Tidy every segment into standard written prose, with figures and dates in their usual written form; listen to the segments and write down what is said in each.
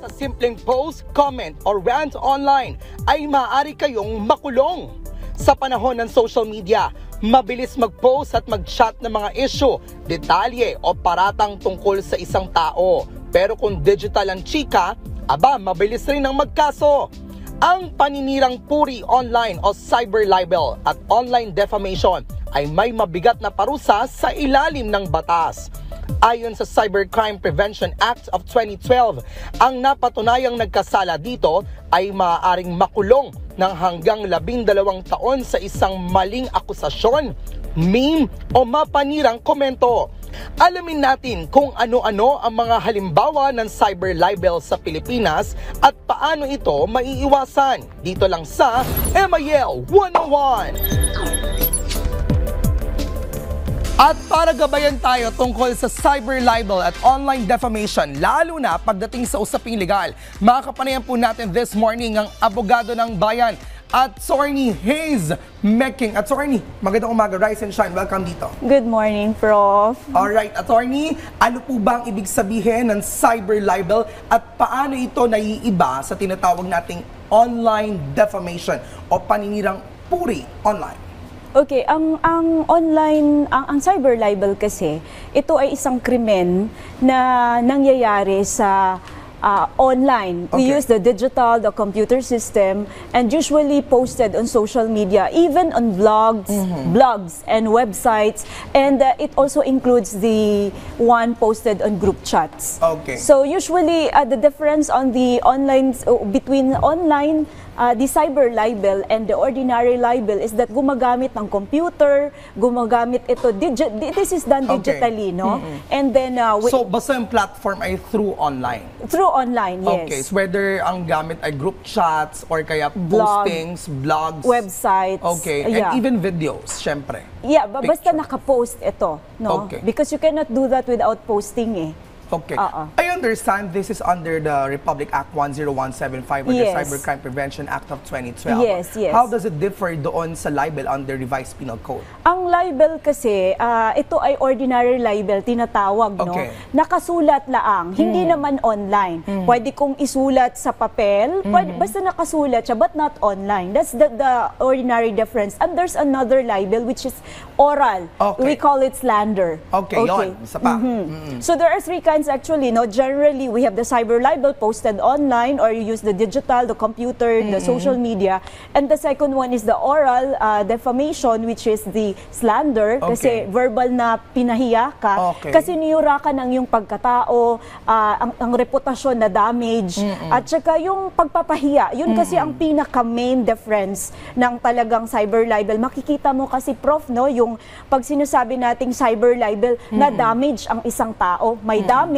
Sa simpleng post, comment, or rant online ay maaari kayong makulong. Sa panahon ng social media, mabilis mag-post at mag-chat ng mga issue, detalye o paratang tungkol sa isang tao. Pero kung digital ang chika, mabilis rin ang magkaso. Ang paninirang puri online o cyber libel at online defamation ay may mabigat na parusa sa ilalim ng batas. Ayon sa Cybercrime Prevention Act of 2012, ang napatunayang nagkasala dito ay maaaring makulong ng hanggang 12 taon sa isang maling akusasyon, meme o mapanirang komento. Alamin natin kung ano-ano ang mga halimbawa ng cyber libel sa Pilipinas at paano ito maiiwasan. Dito lang sa MIL 101! At para gabayan tayo tungkol sa cyber libel at online defamation, lalo na pagdating sa usaping legal, makakapanayan po natin this morning ang abogado ng bayan, Attorney Hayes Mecking. Attorney, magandang umaga, rise and shine. Welcome dito. Good morning, Prof. Alright, Attorney, ano po ba ang ibig sabihin ng cyber libel at paano ito naiiba sa tinatawag nating online defamation o paninirang puri online? Okay, ang cyber libel kasi, ito ay isang krimen na nangyayari sa online. Okay. We use the digital, the computer system, and usually posted on social media, even on blogs and websites, and it also includes the one posted on group chats. Okay. So usually the difference on the online between online the cyber libel and the ordinary libel is that gumagamit ng computer, gumagamit ito, this is done digitally, no? And then so basta yung platform ay through online? Through online, yes. Okay, so whether ang gamit ay group chats or kaya postings, blogs, websites, okay, and even videos, syempre. Yeah, basta nakapost ito, no? Okay. Because you cannot do that without posting, eh. Okay. I understand this is under the Republic Act 10175 or the Cybercrime Prevention Act of 2012. Yes, yes. How does it differ doon sa libel under Revised Penal Code? Ang libel kasi, ito ay ordinary libel, tinatawag, no? Nakasulat laang, hindi naman online. Pwede kong isulat sa papel, basta nakasulat siya, but not online. That's the ordinary difference. And there's another libel which is oral. Okay. We call it slander. Okay, yun. Isa pa. So there are three kinds actually, no? Generally, we have the cyber libel posted online, or you use the digital, the computer, the social media. And the second one is the oral defamation, which is the slander, kasi verbal na pinahiya ka, kasi niyura ka ng iyong pagkatao, ang reputasyon na damage, at saka yung pagpapahiya. Yun kasi ang pinaka-main difference ng talagang cyber libel. Makikita mo kasi, Prof, no, yung pag sinasabi nating cyber libel, na damage ang isang tao, may damage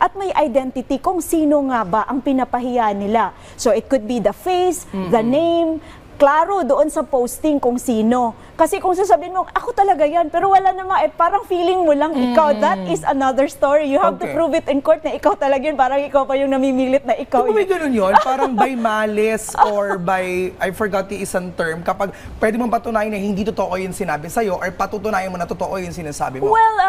at may identity kung sino nga ba ang pinapahiya nila. So it could be the face, the name, klaro doon sa posting kung sino. Kasi kung sasabihin mo, ako talaga yan, pero wala naman, parang feeling mo lang ikaw, that is another story. You have to prove it in court na ikaw talaga yun, parang ikaw pa yung namimilit na ikaw. May ganun yun? Parang by malice or by, I forgot the isang term, kapag pwede mong patunayan na hindi totoo yung sinabi sa'yo or patutunayan mo na totoo yung sinasabi mo? Well,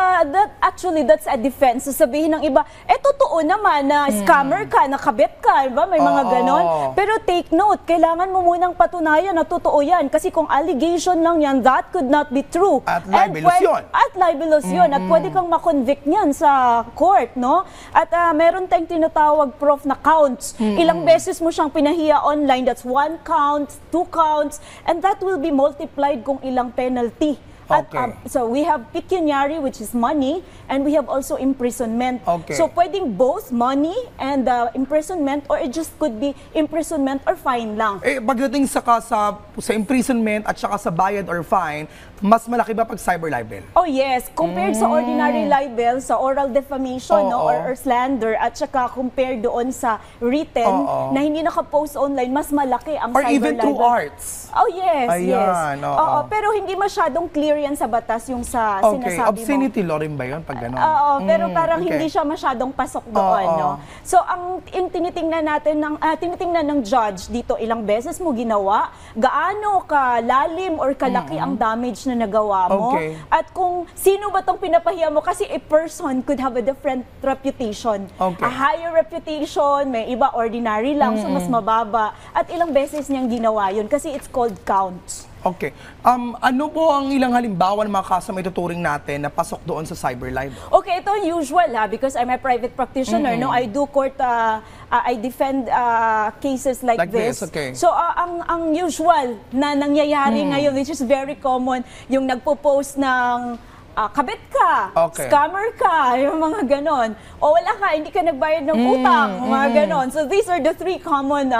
that's a defense. Sasabihin ng iba, totoo naman na scammer ka, nakabet ka, diba? May mga ganon. Pero take note, kailangan mo munang patunayan na totoo yan. Kasi kung allegation lang yan, that could not be true. At libelous yun. At libelous yun. At pwede kang makonvict niyan sa court, no? At meron tayong tinatawag, Prof, na counts. Ilang beses mo siyang pinahiya online, that's 1 count, 2 counts, and that will be multiplied kung ilang penalty. So we have pecuniary, which is money, and we have also imprisonment. So pwedeng both money and imprisonment, or it just could be imprisonment or fine lang. Pagdating sa imprisonment at saka sa bayad or fine, mas malaki ba pag cyber libel? Oh yes, compared sa ordinary libel, sa oral defamation or slander, at saka compared doon sa written na hindi nakapost online, mas malaki ang cyber libel. Or even through arts. Oh yes, yes. Pero hindi masyadong clear under yan sa batas yung sa Okay, sinasabi obscenity law rin ba yun pag gano'n? Oo, pero parang okay. hindi siya masyadong pasok doon, no? So, ang tinitingnan natin tinitingnan ng judge dito, ilang beses mo ginawa, gaano kalalim or kalaki ang damage na nagawa mo, Okay. at kung sino ba tong pinapahiya mo, kasi a person could have a different reputation. Okay. A higher reputation, may iba ordinary lang, so mas mababa. At ilang beses niyang ginawa yun kasi it's called counts. Okay. Ano po ang ilang halimbawa ng mga kaso na ituturing natin na pasok doon sa cyber libel? Okay, ito usual because I'm a private practitioner. No, I do court, I defend cases like this. Okay. So ang usual na nangyayari ngayon, which is very common, yung nagpo-post ng kabit ka, Okay. scammer ka, yung mga ganon. O wala ka, hindi ka nagbayad ng utang, mga ganon. So these are the three common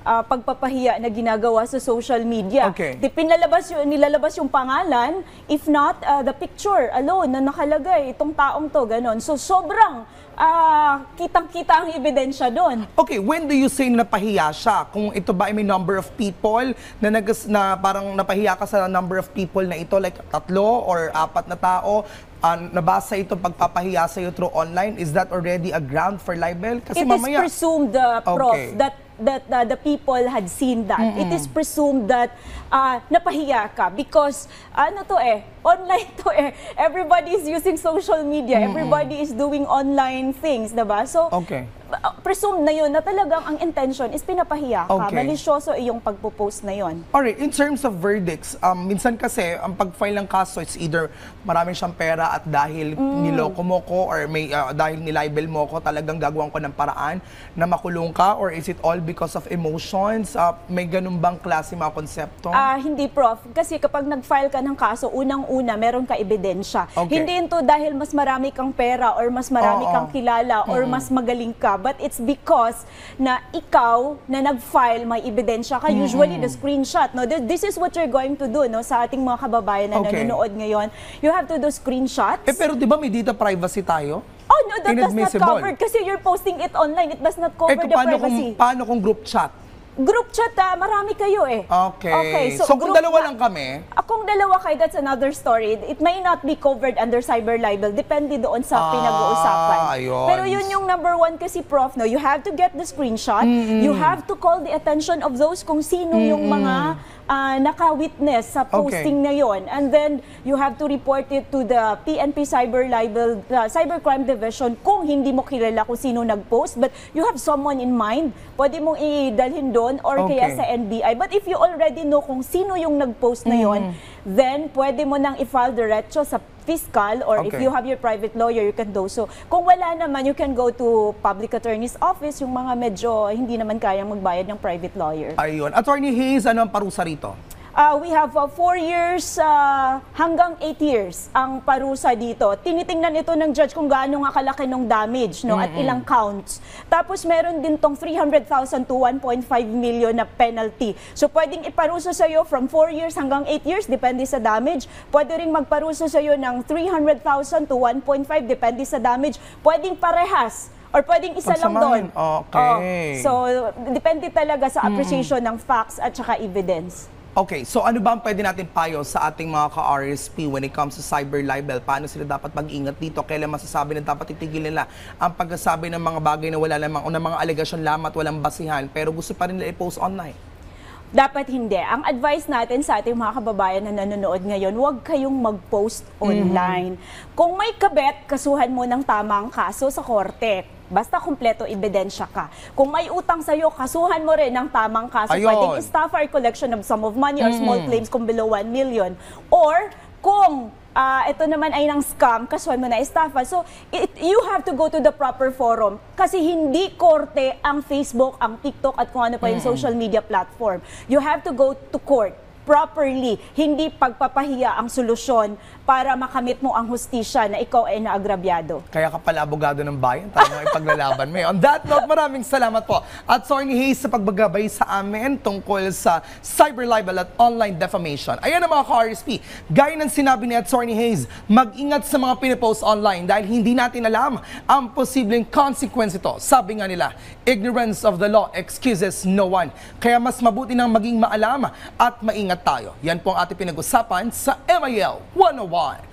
pagpapahiya na ginagawa sa social media. Okay. Nilalabas yung pangalan, if not the picture alone na nakalagay, itong taong to, ganon. So sobrang kitang-kita ang ebidensya doon. Okay, when do you say na napahiya siya? Kung ito ba ay may number of people na parang napahiya ka sa number of people na ito, like 3 or 4 na tao, nabasa ito pagpapahiya sa iyo through online, is that already a ground for libel? Kasi It is mamaya, presumed, Prof, Okay. that the people had seen that. It is presumed that napahiya ka because online to everybody is using social media, everybody is doing online things, diba? So, Okay. presumed na yun na talagang ang intention is pinapahiya ka. Okay. Malisyoso iyong pagpo-post na yun. Alright, in terms of verdicts, minsan kasi ang pag-file ng kaso, it's either marami siyang pera at dahil niloko mo ko or may dahil nilibel mo ko, talagang gagawin ko ng paraan na makulong ka, or is it all because of emotions? May ganun bang klase mga konsepto? Hindi, Prof. Kasi kapag nag-file ka ng kaso, unang-una, meron ka ebidensya. Okay. Hindi ito dahil mas marami kang pera or mas marami kang kilala or mas magaling ka. But it's because na ikaw na nag-file, may ebidensya ka. Usually, the screenshot. No? This is what you're going to do, no? Sa ating mga kababayan na Okay. nanonood ngayon. You have to do screenshots. Pero di ba may data privacy tayo? Oh, no, that does not Inadmissible. cover. Kasi you're posting it online. It does not cover the privacy. Paano kung group chat? Group chat, marami kayo eh. Okay. So kung group dalawa lang kami, kung dalawa kayo, that's another story. It may not be covered under cyber libel. Depende doon sa pinag-uusapan. Ayun. Pero yun yung number one kasi, Prof, no? You have to get the screenshot. You have to call the attention of those kung sino yung mga naka-witness sa posting na yon. And then, you have to report it to the PNP Cyber Libel, Cybercrime Division kung hindi mo kilala kung sino nag-post. But you have someone in mind, pwede mong idalhin doon or kaya sa NBI. But if you already know kung sino yung nag-post na yon, then pwede mo nang i-file diretso sa fiscal, or if you have your private lawyer, you can do so. Kung wala naman, you can go to public attorney's office, yung mga medyo hindi naman kayang magbayad ng private lawyer. ayun. Attorney Hayes, ano ang parusa rito? We have 4 years hanggang 8 years ang parusa dito. Tinitingnan ito ng judge kung gaano nga kalaki ng damage, no, at ilang counts. Tapos meron din tong 300,000 to 1.5 million na penalty. So pwedeng iparusa sa iyo from 4 years hanggang 8 years, depende sa damage. Pwede ring magparusa sa iyo ng 300,000 to 1.5, depende sa damage. Pwedeng parehas. Or pwedeng isa lang doon. Okay. So, depende talaga sa appreciation ng facts at saka evidence. Okay, so ano ba ang pwede natin payo sa ating mga ka-RSP when it comes to cyber libel? Paano sila dapat mag-ingat dito? Kailan masasabi na dapat itigil nila ang pagsasabi ng mga bagay na wala lamang o ng mga alegasyon lamang at walang basihan pero gusto pa rin nila i-post online? Dapat hindi. Ang advice natin sa ating mga kababayan na nanonood ngayon, huwag kayong mag-post online. Kung may kabet, kasuhan mo ng tamang kaso sa korte. Basta kumpleto ebidensya ka. Kung may utang sa'yo, kasuhan mo rin ng tamang kaso. Ayun. Pwedeng estafa or collection of sum of money or small claims kung below 1 million. Or kung ito naman ay ng scam, kasuhan mo na estafa. So, you have to go to the proper forum. Kasi hindi korte ang Facebook, ang TikTok at kung ano pa yung social media platform. You have to go to court properly, hindi pagpapahiya ang solusyon para makamit mo ang hustisya na ikaw ay naagrabyado. Kaya ka pala abogado ng bayan, tayo nga ipaglalaban mo. On that note, maraming salamat po. At Attorney Hayes sa pagbagabay sa amin tungkol sa cyber libel at online defamation. Ayan ang mga ka-RSP. Gaya ng sinabi ni Attorney Hayes, mag-ingat sa mga pinipost online dahil hindi natin alam ang posibleng consequence ito. Sabi nga nila, ignorance of the law excuses no one. Kaya mas mabuti nang maging maalam at maingat ingat tayo. Yan po ang ating pinag-usapan sa MIL 101.